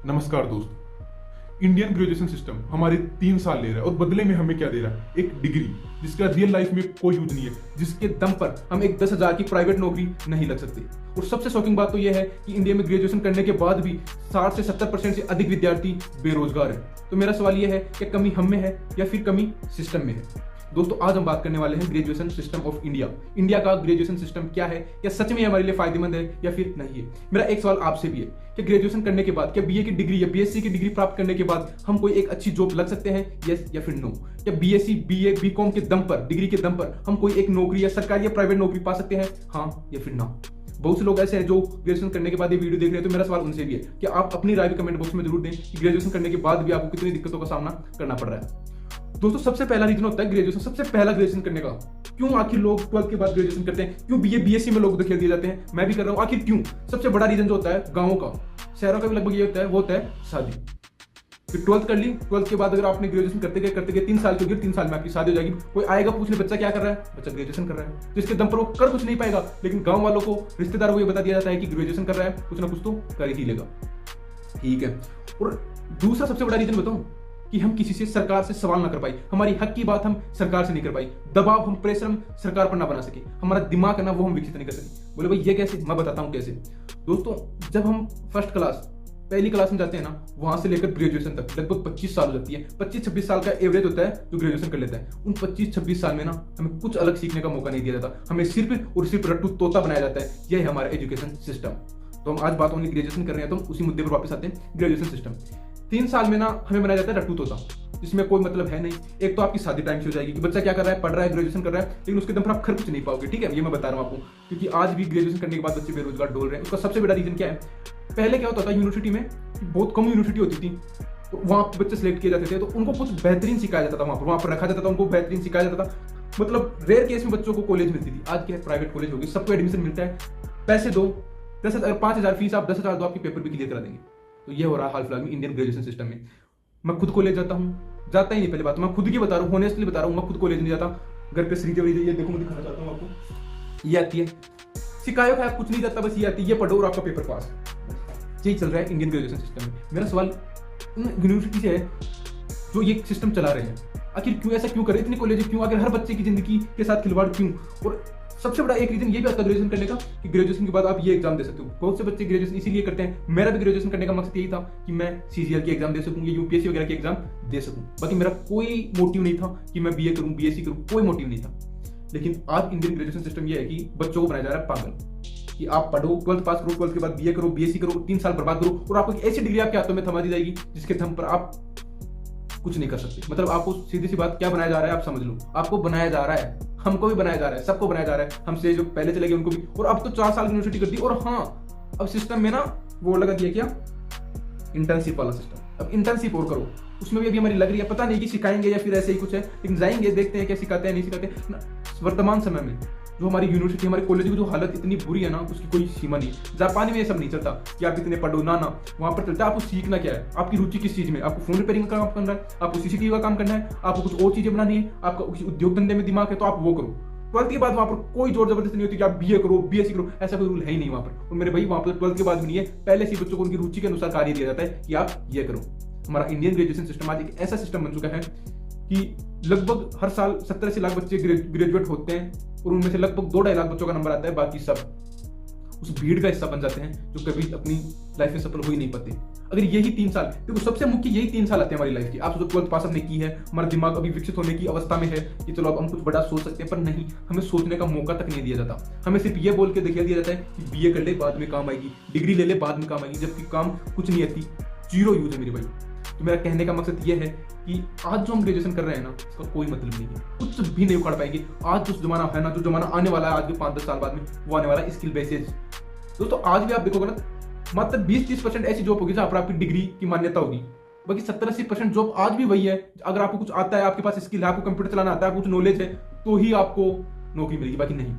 नमस्कार दोस्त। Indian graduation system हमारे 3 साल ले रहा है और बदले में हमें क्या दे रहा है? एक डिग्री जिसका रियल लाइफ में कोई यूज नहीं है, जिसके दम पर हम एक 10,000 की प्राइवेट नौकरी नहीं लग सकते। और सबसे शॉकिंग बात तो यह है कि इंडिया में ग्रेजुएशन करने के बाद भी 60 से 70% से अधिक विद्यार्थी बेरोजगार है। तो मेरा सवाल यह है कि कमी हम में है या फिर कमी सिस्टम में है? दोस्तों, आज हम बात करने वाले हैं graduation system of India. India का ग्रेजुएशन सिस्टम क्या है, क्या सच में हमारे लिए फायदेमंद है या फिर नहीं है। मेरा एक सवाल आपसे भी है कि ग्रेजुएशन करने के बाद क्या बीए की डिग्री या बीएससी की डिग्री प्राप्त करने के बाद हम कोई एक अच्छी जॉब लग सकते हैं? यस या फिर नो? क्या बीएससी बीए बीकॉम के दम पर, डिग्री के दम पर हम कोई एक नौकरी या सरकारी या प्राइवेट नौकरी पा सकते हैं? हाँ या फिर ना? बहुत से लोग ऐसे हैं जो ग्रेजुएशन करने के बाद ये वीडियो देख रहे हैं, तो मेरा सवाल उनसे भी है कि आप अपनी राय भी कमेंट बॉक्स में जरूर दें कि ग्रेजुएशन करने के बाद भी आपको कितनी दिक्कतों का सामना करना पड़ रहा है। दोस्तों, सबसे पहला रीजन होता है ग्रेजुएशन। सबसे पहला ग्रेजुएशन करने का क्यों आखिर लोग 12th के बाद ग्रेजुएशन करते हैं? क्यों बीए बीएससी में लोग धकेल दिए जाते हैं? मैं भी कर रहा हूं, आखिर क्यों? सबसे बड़ा रीजन जो होता है गांवों का, शहरों का भी लगभग ये होता है, वो होता है शादी। फिर 12th कर ली, 12th के बाद अगर आपने ग्रेजुएशन करते गए 3 साल की होगी, 3 साल में आपकी शादी हो जाएगी। कोई आएगा पूछने बच्चा क्या कर रहा है? बच्चा ग्रेजुएशन कर रहा है। तो इसके दम पर वो कर कुछ नहीं पाएगा, लेकिन गांव वालों को, रिश्तेदारों को ये बता दिया जाता है कि ग्रेजुएशन कर रहा है, कुछ ना कुछ तो कर ही लेगा। ठीक है। और दूसरा सबसे बड़ा रीजन बताऊं कि हम किसी से, सरकार से सवाल ना कर पाई, हमारी हक की बात हम सरकार से नहीं कर पाई, दबाव, हम प्रेशर हम सरकार पर ना बना सके, हमारा दिमाग है ना वो हम विकसित नहीं कर सके। बोले भाई ये कैसे? मैं बताता हूं कैसे। दोस्तों, जब हम फर्स्ट क्लास, पहली क्लास में जाते हैं ना, वहां से लेकर ग्रेजुएशन तक लगभग 25 साल हो जाती है। 25-26 साल का एवरेज होता है जो ग्रेजुएशन कर लेता है। उन 25-26 साल में ना हमें कुछ अलग सीखने का मौका नहीं दिया जाता, हमें सिर्फ और सिर्फ रट्टू तोता बनाया जाता है। यह है हमारा एजुकेशन सिस्टम। तो हम आज बात ओनली ग्रेजुएशन कर रहे हैं, तो हम उसी मुद्दे पर वापस आते हैं। ग्रेजुएशन सिस्टम 3 साल में ना हमें बनाया जाता है रट्टू तोता, जिसमें कोई मतलब है नहीं। एक तो आपकी शादी टाइम से हो जाएगी कि बच्चा क्या कर रहा है, पढ़ रहा है, ग्रेजुएशन कर रहा है, लेकिन उसके दम पर आप खर कुछ नहीं पाओगे। ठीक है, ये मैं बता रहा हूँ आपको, क्योंकि आज भी ग्रेजुएशन करने के बाद बच्चे बेरोजगार डोल रहे हैं। उसका सबसे बड़ा रीजन क्या है? पहले क्या होता था यूनिवर्सिटी में, बहुत कम यूनिवर्सिटी होती थी, तो वहाँ बच्चे सिलेक्ट किए जाते थे, तो उनको कुछ बेहतरीन सिखाया जाता था, वहाँ पर रखा जाता था, उनको बेहतरीन सिखाया जाता था। मतलब रेयर केस में बच्चों को कॉलेज मिलती थी। आज क्या है, प्राइवेट कॉलेज होगी, सबको एडमिशन मिलता है, पैसे दो, 10,000 5,000 फीस, आप 10,000 दो, आपकी पेपर भी क्लियर करा देंगे। तो ये हो रहा है हाल फिलहाल में इंडियन ग्रेजुएशन सिस्टम में। मैं खुद कॉलेज जाता हूँ, जाता ही नहीं, पहले बात मैं खुद की बता रहा हूँ, होनेस्टली बता रहा हूँ, मैं खुद कॉलेज नहीं जाता। घर पे श्री देवी, ये देखो मैं दिखाना चाहता हूँ आपको, ये आती है, सिखाया खाया कुछ नहीं जाता, बस ये आती है, ये पढ़ो और आपका पेपर पास। यही चल रहा है इंडियन ग्रेजुएशन सिस्टम में। मेरा सवाल उन यूनिवर्सिटी से है जो ये सिस्टम चला रहे हैं, आखिर क्यों ऐसा क्यों करें? इतने कॉलेज क्यों? आखिर हर बच्चे की जिंदगी के साथ खिलवाड़ क्यों? और सबसे बड़ा एक रीजन ये भी आता है ग्रेजुएशन करने का कि ग्रेजुएशन के बाद आप ये एग्जाम दे सकते हो। बहुत से बच्चे ग्रेजुएशन इसीलिए करते हैं। मेरा भी ग्रेजुएशन करने का मकसद यही था कि मैं सीजीएल की एग्जाम दे सकूं या यूपीएससी वगैरह की एग्जाम दे सकूं। बाकी मेरा कोई मोटिव नहीं था कि मैं बीए करूं, बीएससी करूं, कोई मोटिव नहीं था। लेकिन आज इंडियन ग्रेजुएशन सिस्टम ये है कि बच्चों को बनाया जा रहा है पागल, कि आप पढ़ो, 12th पास करो, 12th के बाद बीए करो, बीएससी करो, 3 साल बर्बाद करो, और आपको ऐसी डिग्री आपके हाथों में थमा दी जाएगी जिसके दम पर आप कुछ नहीं कर सकते। मतलब आपको सीधी सी बात क्या बनाया जा रहा है, आप समझ लो, आपको बनाया जा रहा है, हमको भी बनाया जा रहा है, सबको बनाया जा रहा है, हमसे जो पहले चले गए उनको भी। और अब तो 4 साल की यूनिवर्सिटी कर दी। और हाँ, अब सिस्टम में ना वो लगा दिया क्या, इंटर्नशिप वाला सिस्टम। अब इंटर्नशिप और करो, उसमें भी अभी हमारी लग रही है, पता नहीं कि सिखाएंगे या फिर ऐसे ही कुछ है, लेकिन जाएंगे, देखते हैं क्या सिखाते हैं नहीं सिखाते। वर्तमान समय में जो हमारी यूनिवर्सिटी, हमारे कॉलेज की जो हालत इतनी बुरी है ना, उसकी कोई सीमा नहीं। जापानी में ये सब नहीं चलता कि आप इतने पढ़ो, ना वहां पर चलता है आपको सीखना क्या है, आपकी रुचि किस चीज में। आपको फोन रिपेयरिंग का काम करना है, आपको सीसीटीवी का काम करना है, आपको कुछ और चीजें बनानी है, आपका किसी उद्योग धंधे में दिमाग है तो आप वो करो। 12th के बाद वहां पर कोई जोर जबरदस्ती नहीं होती कि आप बीए करो, बीएससी करो, ऐसा कोई रूल है ही नहीं वहां पर। और मेरे भाई, वहां पर 12th के बाद भी नहीं है, पहले से बच्चों को उनकी रुचि के अनुसार कार्य दिया जाता है कि आप ये करो। हमारा इंडियन ग्रेजुएशन सिस्टम आज एक ऐसा सिस्टम बन चुका है कि लगभग हर साल 70 से लाख बच्चे ग्रेजुएट होते हैं, और उनमें से लगभग 2-2.5 लाख बच्चों का नंबर आता है, बाकी सब उस भीड़ का हिस्सा बन जाते हैं जो कभी अपनी लाइफ में सफल हो ही नहीं पाते। अगर यही 3 साल, देखो सबसे मुख्य यही 3 साल आते हैं हमारी लाइफ की। आप सोचो 12th पास हमने की है, हमारा दिमाग अभी विकसित होने की अवस्था में है कि चलो अब हम कुछ बड़ा सोच सकते हैं, पर नहीं, हमें सोचने का मौका तक नहीं दिया जाता। हमें सिर्फ ये बोल के दिखा दिया जाता है कि बीए कर ले, बाद में काम आएगी, डिग्री ले ले, बाद में काम आएगी, जबकि काम कुछ नहीं आती, जीरो यूज है मेरे भाई। तो मेरा कहने का मकसद ये है कि आज जो हम ग्रेजुएशन कर रहे हैं ना, इसका कोई मतलब नहीं है, कुछ भी नहीं उखाड़ पाएंगे। आज जो जमाना है ना, जो जमाना आने वाला है आज के 5-10 साल बाद में, वो आने वाला है स्किल बेसिस। दोस्तों, आज भी आप देखोगे ना, मात्र 20-30% ऐसी जॉब होगी जहां पर आपकी डिग्री की मान्यता होगी, बाकी 70-80% जॉब आज भी वही है। अगर आपको कुछ आता है, आपके पास स्किल है, आपको कंप्यूटर चलाना आता है, कुछ नॉलेज है, तो ही आपको नौकरी मिलेगी, बाकी नहीं।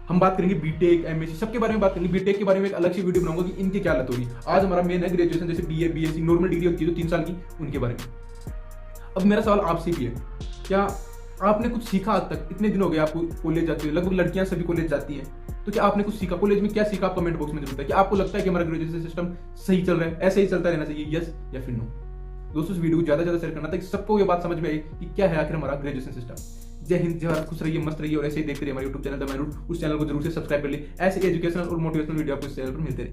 हम बात करेंगे बीटेक, एमएससी, सबके बारे में बात करेंगे। बीटेक के बारे में एक अलग से वीडियो बनाऊंगा कि इनकी क्या हालत होगी। आज हमारा मेन है ग्रेजुएशन, जैसे बीए, बीएससी, नॉर्मल डिग्री होती है जो 3 साल की, उनके बारे में। अब मेरा सवाल आपसे भी है, क्या आपने कुछ सीखा आज तक? इतने दिन हो गए आपको कॉलेज जाते हुए, लगभग लड़कियां सभी कॉलेज जाती हैं, तो क्या आपने कुछ सीखा? कॉलेज में क्या सीखा? आप कमेंट बॉक्स में जरूर बताइए। क्या आपको लगता है कि हमारा ग्रेजुएशन सिस्टम सही चल रहा है, ऐसे ही चलता रहना चाहिए, यस या फिर नो? दोस्तों, इस वीडियो को ज्यादा से ज्यादा शेयर करना ताकि सबको ये बात समझ में आई कि क्या है आखिर हमारा ग्रेजुएशन सिस्टम। जय हिंद, जय भारत, खुश रहिए, मस्त रहिए और ऐसे ही देखते रहिए हमारे YouTube channel the man route. उस चैनल को जरूर से सब्सक्राइब कर लिए। ऐसे एजुकेशनल और मोटिवेशनल वीडियो आपको इस चैनल पर मिलते रहे।